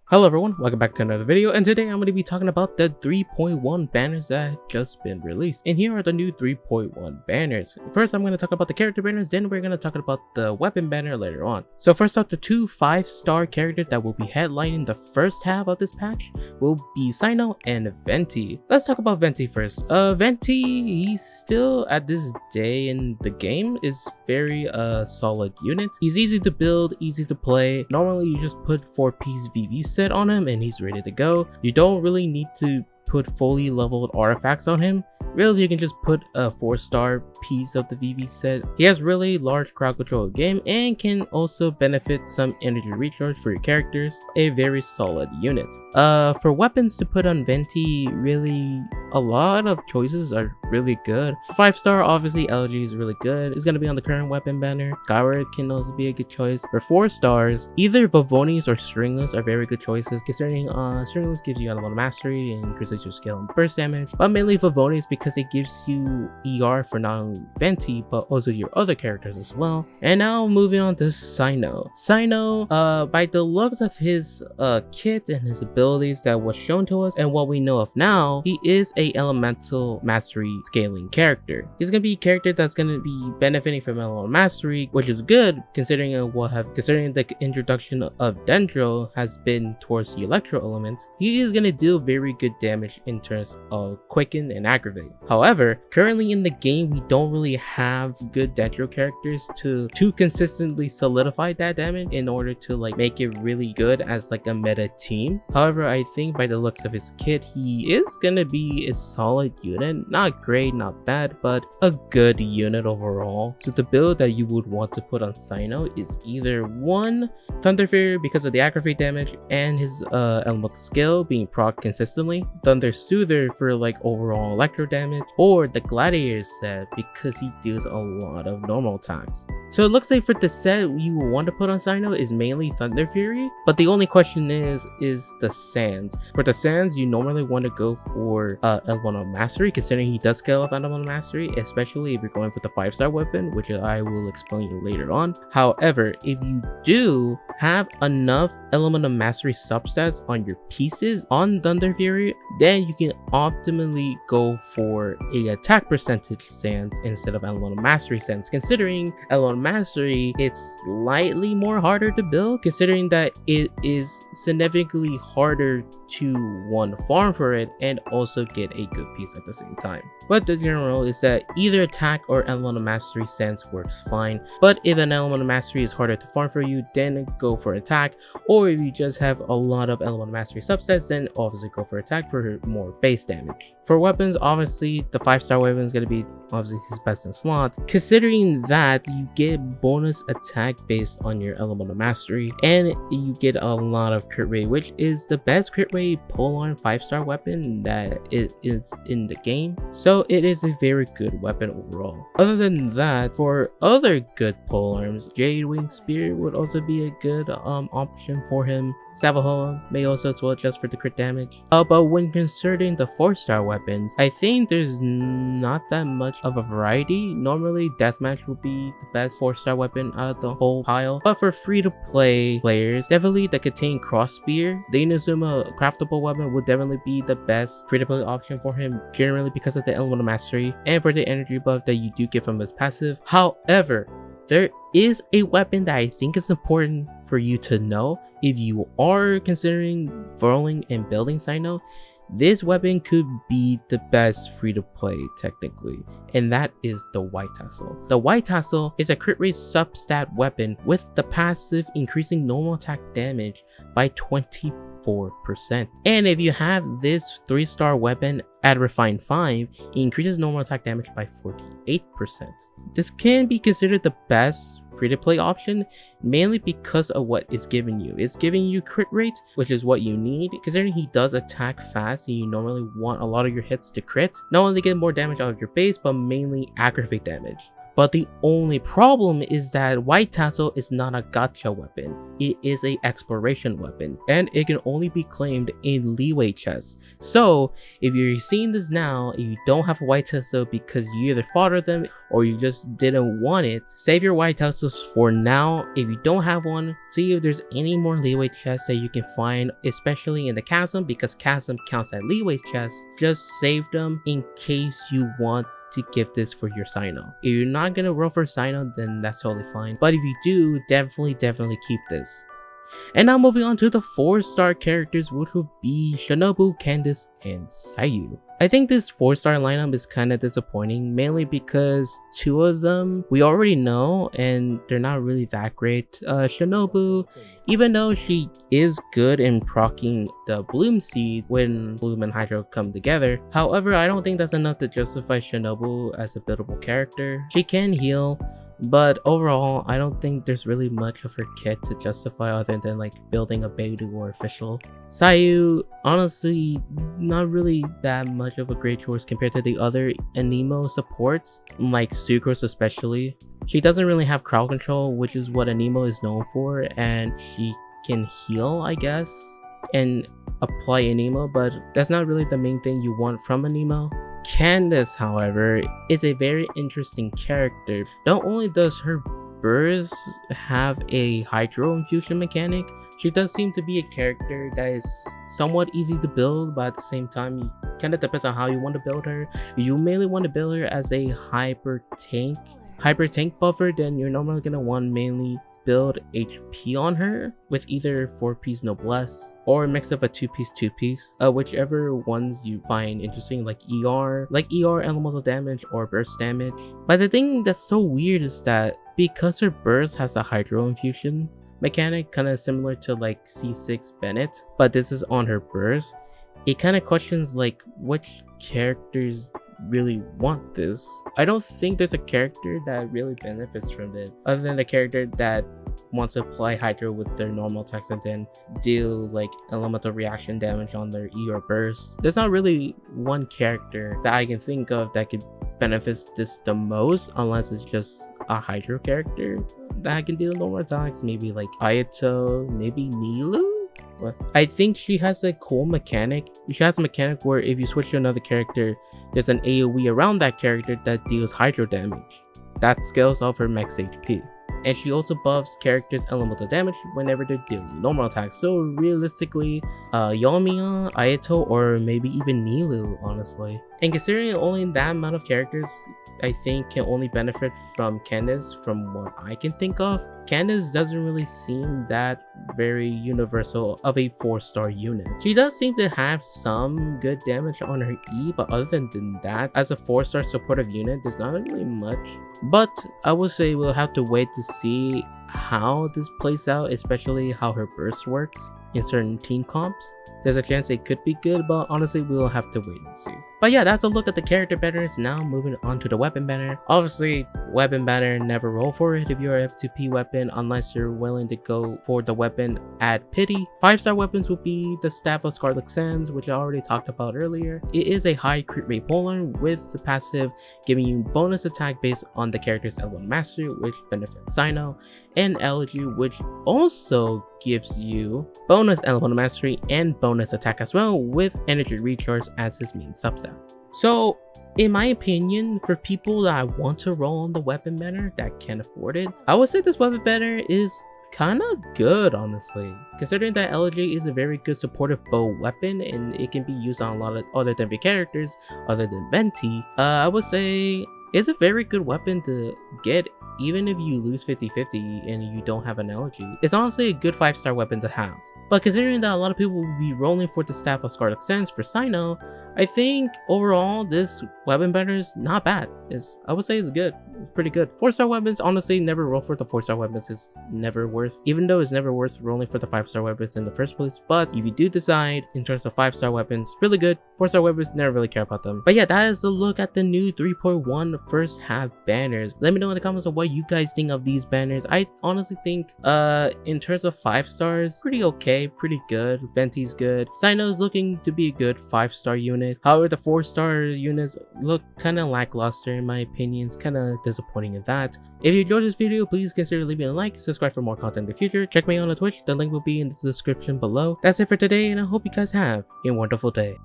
Hello everyone, welcome back to another video, and today I'm going to be talking about the 3.1 banners that have just been released. And here are the new 3.1 banners. First I'm going to talk about the character banners, then we're going to talk about the weapon banner later on. So first off, the two 5-star characters that will be headlining the first half of this patch will be Cyno and Venti. Let's talk about Venti first. Venti, he's still at this day in the game is very solid unit. He's easy to build, easy to play. Normally you just put 4-piece VV set on him and he's ready to go. You don't really need to put fully leveled artifacts on him. Really, you can just put a 4-star piece of the VV set. He has really large crowd control game and can also benefit some energy recharge for your characters. A very solid unit. For weapons to put on Venti, really a lot of choices are really good. 5-star, obviously LG is really good. It's gonna be on the current weapon banner. Skyward can also be a good choice. For 4 stars, either Vavonis or Stringless are very good choices, considering Stringless gives you Elemental Mastery and increases your skill and burst damage, but mainly Vavonis because it gives you ER for not only Venti but also your other characters as well. And now moving on to Cyno. Cyno, by the looks of his kit and his abilities that was shown to us and what we know of now, he is a Elemental Mastery scaling character. He's gonna be a character that's gonna be benefiting from Elemental Mastery, which is good considering considering the introduction of Dendro has been towards the Electro element. He is gonna deal very good damage in terms of Quicken and Aggravate. However, currently in the game we don't really have good Dendro characters to consistently solidify that damage in order to make it really good as a meta team. However, I think by the looks of his kit, he is gonna be a solid unit. Not great, not bad, but a good unit overall. So the build that you would want to put on Cyno is either 1 Thunder Fury because of the aggravate damage and his elemental skill being proc consistently, Thunder Soother for overall electro damage, or the Gladiator set because he deals a lot of normal attacks. So it looks like for the set you will want to put on Cyno is mainly Thunder Fury, but the only question is the Sands. For the Sands, you normally want to go for Elemental Mastery, considering he does scale up Elemental Mastery, especially if you're going for the 5-star weapon, which I will explain later on. However, if you do have enough Elemental Mastery substats on your pieces on Thunder Fury, then you can optimally go for a attack percentage Sands instead of Elemental Mastery Sands, considering Elemental Mastery is slightly more harder to build, considering that it is significantly harder to farm for it and also get a good piece at the same time. But the general is that either attack or Elemental Mastery Sense works fine, but if an Elemental Mastery is harder to farm for you, then go for attack, or if you just have a lot of Elemental Mastery subsets, then obviously go for attack for more base damage. For weapons, obviously the 5-star weapon is going to be obviously his best in slot, considering that you get bonus attack based on your Elemental Mastery and you get a lot of crit rate, which is the best crit rate polearm 5-star weapon that is in the game. So it is a very good weapon overall. Other than that, for other good polearms, Jade Wing Spear would also be a good option for him. Savahoa may also as well just for the crit damage. But when considering the 4-star weapons, I think there's not that much of a variety. Normally Deathmatch will be the best 4-star weapon out of the whole pile, but for free-to-play players, definitely the Contain Cross Spear, the Inazuma craftable weapon would definitely be the best free-to-play option for him, generally because of the Elemental Mastery and for the energy buff that you do get from his passive. However, there is a weapon that I think is important for you to know if you are considering rolling and building Cyno. This weapon could be the best free-to-play technically, and that is the White Tassel. The White Tassel is a crit rate substat weapon with the passive increasing normal attack damage by 24%. And if you have this 3-star weapon at Refine 5, it increases normal attack damage by 48%. This can be considered the best free-to-play option, mainly because of what it's giving you. It's giving you crit rate, which is what you need, considering he does attack fast and you normally want a lot of your hits to crit. Not only get more damage out of your base, but mainly aggravate damage. But the only problem is that White Tassel is not a gacha weapon. It is a exploration weapon, and it can only be claimed in leeway chests. So if you're seeing this now and you don't have a White Tassel because you either fought them or you just didn't want it, save your White Tassels for now. If you don't have one, see if there's any more leeway chests that you can find, especially in the chasm, because chasm counts as leeway chests. Just save them in case you want to give this for your cyno. If you're not gonna roll for cyno, then that's totally fine, but if you do, definitely keep this. And now moving on to the 4-star characters, which will be Shinobu, Candice, and Sayu. I think this 4-star lineup is kind of disappointing, mainly because 2 of them we already know and they're not really that great. Shinobu, even though she is good in proccing the Bloom Seed when Bloom and Hydro come together, however, I don't think that's enough to justify Shinobu as a buildable character. She can heal, but overall, I don't think there's really much of her kit to justify other than like building a Beidou or official. Sayu, honestly, not really that much of a great choice compared to the other Anemo supports, like Sucrose especially. She doesn't really have crowd control, which is what Anemo is known for, and she can heal, I guess, and apply Anemo, but that's not really the main thing you want from Anemo. Candice, however, is a very interesting character. Not only does her burst have a hydro infusion mechanic, she does seem to be a character that is somewhat easy to build, but at the same time, it kind of depends on how you want to build her. You mainly want to build her as a hyper tank buffer, then you're normally going to want mainly build HP on her with either 4-piece noblesse or a mix of a 2-piece, whichever ones you find interesting, like ER elemental damage or burst damage. But the thing that's so weird is that because her burst has a hydro infusion mechanic, kind of similar to like C6 Bennett, but this is on her burst, it kind of questions like which characters really want this. I don't think there's a character that really benefits from it other than a character that wants to apply hydro with their normal attacks and then deal like elemental reaction damage on their E or burst. There's not really one character that I can think of that could benefit this the most, unless it's just a hydro character that can deal normal attacks, maybe like Ayato, maybe Nilu. I think she has a cool mechanic. She has a mechanic where if you switch to another character, there's an AoE around that character that deals hydro damage. That scales off her max HP. And she also buffs characters' elemental damage whenever they're dealing normal attacks. So realistically, Yoimiya, Ayato, or maybe even Nilu, honestly. And considering only that amount of characters, I think can only benefit from Candice from what I can think of. Candice doesn't really seem that very universal of a 4-star unit. She does seem to have some good damage on her E, but other than that, as a 4-star supportive unit, there's not really much. But I would say we'll have to wait to see how this plays out, especially how her burst works in certain team comps. There's a chance it could be good, but honestly we'll have to wait and see. But yeah, that's a look at the character banners. Now moving on to the weapon banner. Obviously, weapon banner, never roll for it if you're a F2P weapon unless you're willing to go for the weapon at pity. 5-star weapons will be the Staff of Scarlet Sands, which I already talked about earlier. It is a high crit rate polar with the passive giving you bonus attack based on the character's L1 mastery, which benefits Cyno, and Elegy, which also gives you bonus L1 mastery and bonus attack as well, with energy recharge as his main subset. So in my opinion, for people that want to roll on the weapon banner that can afford it, I would say this weapon banner is kind of good, honestly, considering that Elegy is a very good supportive bow weapon and it can be used on a lot of other than characters other than Venti. I would say it's a very good weapon to get even if you lose 50-50 and you don't have an Elegy. It's honestly a good 5-star weapon to have. But considering that a lot of people will be rolling for the Staff of Scarlet Sands for Cyno, I think overall this weapon banner is not bad. I would say it's good. It's pretty good. 4-star weapons, honestly, never roll for the 4-star weapons. It's never worth, even though it's never worth rolling for the 5-star weapons in the first place. But if you do decide in terms of 5-star weapons, really good. 4-star weapons, never really care about them. But yeah, that is the look at the new 3.1 first half banners. Let me know in the comments of what you guys think of these banners. I honestly think in terms of 5 stars, pretty okay. okay, pretty good. Venti's good. Cyno's looking to be a good 5-star unit. However, the 4-star units look kind of lackluster in my opinion. It's kind of disappointing in that. If you enjoyed this video, please consider leaving a like, subscribe for more content in the future. Check me out on Twitch, the link will be in the description below. That's it for today, and I hope you guys have a wonderful day.